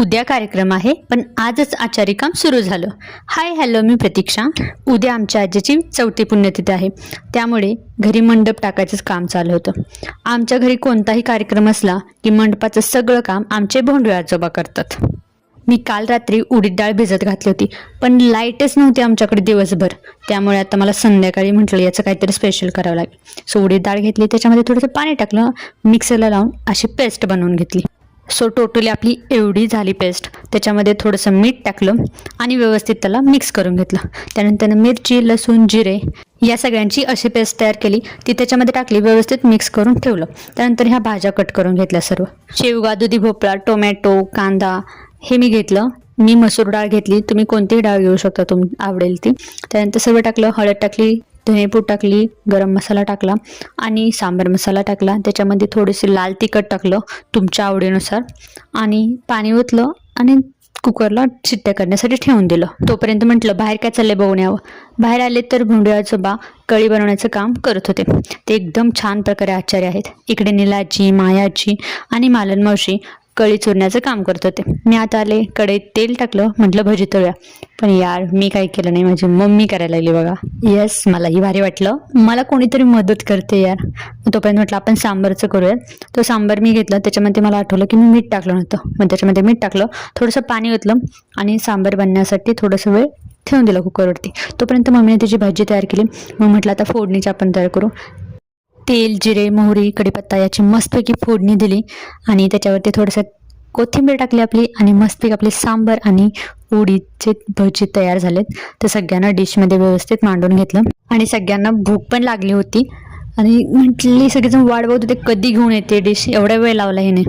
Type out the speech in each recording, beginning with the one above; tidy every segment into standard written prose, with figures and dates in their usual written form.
उद्या कार्यक्रम आहे, पण आजच आचारी काम सुरू झालं. हाय हॅलो, मी प्रतीक्षा. उद्या आमच्या आजीची 4थी पुण्यतिथी आहे, त्यामुळे घरी मंडप टाकायचंच काम चालू होतं. आमच्या घरी कोणताही कार्यक्रम असला की मंडपाचं सगळं काम आमचे भोंडू आजोबा करतात. मी काल रात्री उडीद डाळ भिजत घातली होती, पण लाईटच नव्हती आमच्याकडे दिवसभर. त्यामुळे आता मला संध्याकाळी म्हटलं याचं काहीतरी स्पेशल करावं लागेल. सो उडीद डाळ घेतली, त्याच्यामध्ये थोडंसं पाणी टाकलं, मिक्सरला लावून अशी पेस्ट बनवून घेतली. सो टोटली आपली एवढी झाली पेस्ट. त्याच्यामध्ये थोडंसं मीठ टाकलं आणि व्यवस्थित त्याला मिक्स करून घेतलं. त्यानंतर मिरची, लसूण, जिरे या सगळ्यांची अशी पेस्ट तयार केली, ती त्याच्यामध्ये टाकली, व्यवस्थित मिक्स करून ठेवलं. त्यानंतर ह्या भाज्या कट करून घेतल्या सर्व. शेवगा, दुधी भोपळा, टोमॅटो, कांदा हे मी घेतलं. मी मसूर डाळ घेतली, तुम्ही कोणतीही डाळ घेऊ शकता, आवडेल ती. त्यानंतर सर्व टाकलं, हळद टाकली, धनेपूड टाकली, गरम मसाला टाकला आणि सांबार मसाला टाकला. त्याच्यामध्ये थोडेसे लाल तिखट टाकलं तुमच्या आवडीनुसार आणि पाणी ओतलं आणि कुकरला शिट्ट्या करण्यासाठी ठेवून दिलं. तोपर्यंत म्हटलं बाहेर काय चाललंय बघून यावं. बाहेर आले तर भोंडू आजोबा कढी बनवण्याचं काम करत होते. ते एकदम छान प्रकारे आचार्य आहेत. इकडे नीलाजी, मायाजी आणि मालन मावशी कळी चुरण्याचं काम करत होते. मी आता आले, कढईत तेल टाकलं, म्हटलं भजी तळूया. पण यार मी काही केलं नाही, माझी मम्मी करायला लागली बघा. येस, मलाही भारी वाटलं, मला कोणीतरी मदत करते यार. तोपर्यंत म्हटलं आपण सांबारचं करूयात. तो सांबार मी घेतला, त्याच्यामध्ये मला आठवलं की मी मीठ टाकलं नव्हतं. मग त्याच्यामध्ये मीठ टाकलं, थोडंसं पाणी ओतलं आणि सांबार बनण्यासाठी थोडंसं वेळ ठेवून दिलं कुकरवरती. तोपर्यंत मम्मीने त्याची भाजी तयार केली. मग म्हटलं आता फोडणीची आपण तयार करू. तेल, जिरे, मोहरी, कढीपत्ता याची मस्तपैकी फोडणी दिली आणि त्याच्यावरती थोडंसं कोथिंबीर टाकली आपली आणि मस्तपैकी आपले सांबार आणि उडीदचे भजी तयार झालेत. तर सगळ्यांना डिशमध्ये व्यवस्थित मांडून घेतलं आणि सगळ्यांना भूक पण लागली होती आणि म्हटली सगळेजण वाट बघत होते कधी घेऊन येते डिश, एवढा वेळ लावला हिने.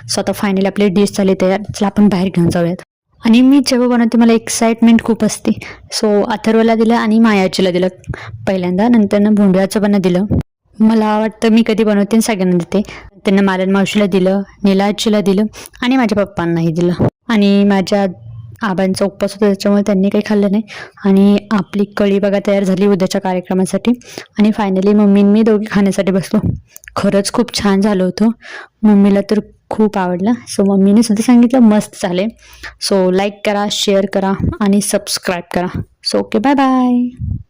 सो आता फायनली आपली डिश झाली तयार. चला आपण बाहेर घेऊन जाऊयात. आणि मी जेव्हा बनवते मला एक्साइटमेंट खूप असते. सो अथर्वला दिलं आणि मायाचीला दिलं पहिल्यांदा, नंतर भोंडू आजोबांना दिलं. मला वाटतं मी कधी बनवते सगळ्यांना देते. त्यांना मालन मावशीला दिलं, नीलाजीला दिलं आणि माझ्या पप्पांनाही दिलं. आणि माझ्या आबांचा उपवास होता, त्याच्यामुळे त्यांनी काही खाल्लं नाही. आणि आपली कढी बघा तयार झाली उद्याच्या कार्यक्रमासाठी. आणि फायनली मम्मी मी दोघी खाण्यासाठी बसलो. खरंच खूप छान झालं होतं, मम्मीला तर खूप आवडलं. सो मम्मीने सुद्धा सांगितलं मस्त झाले. सो लाईक करा, शेअर करा आणि सबस्क्राईब करा. So okay, bye bye.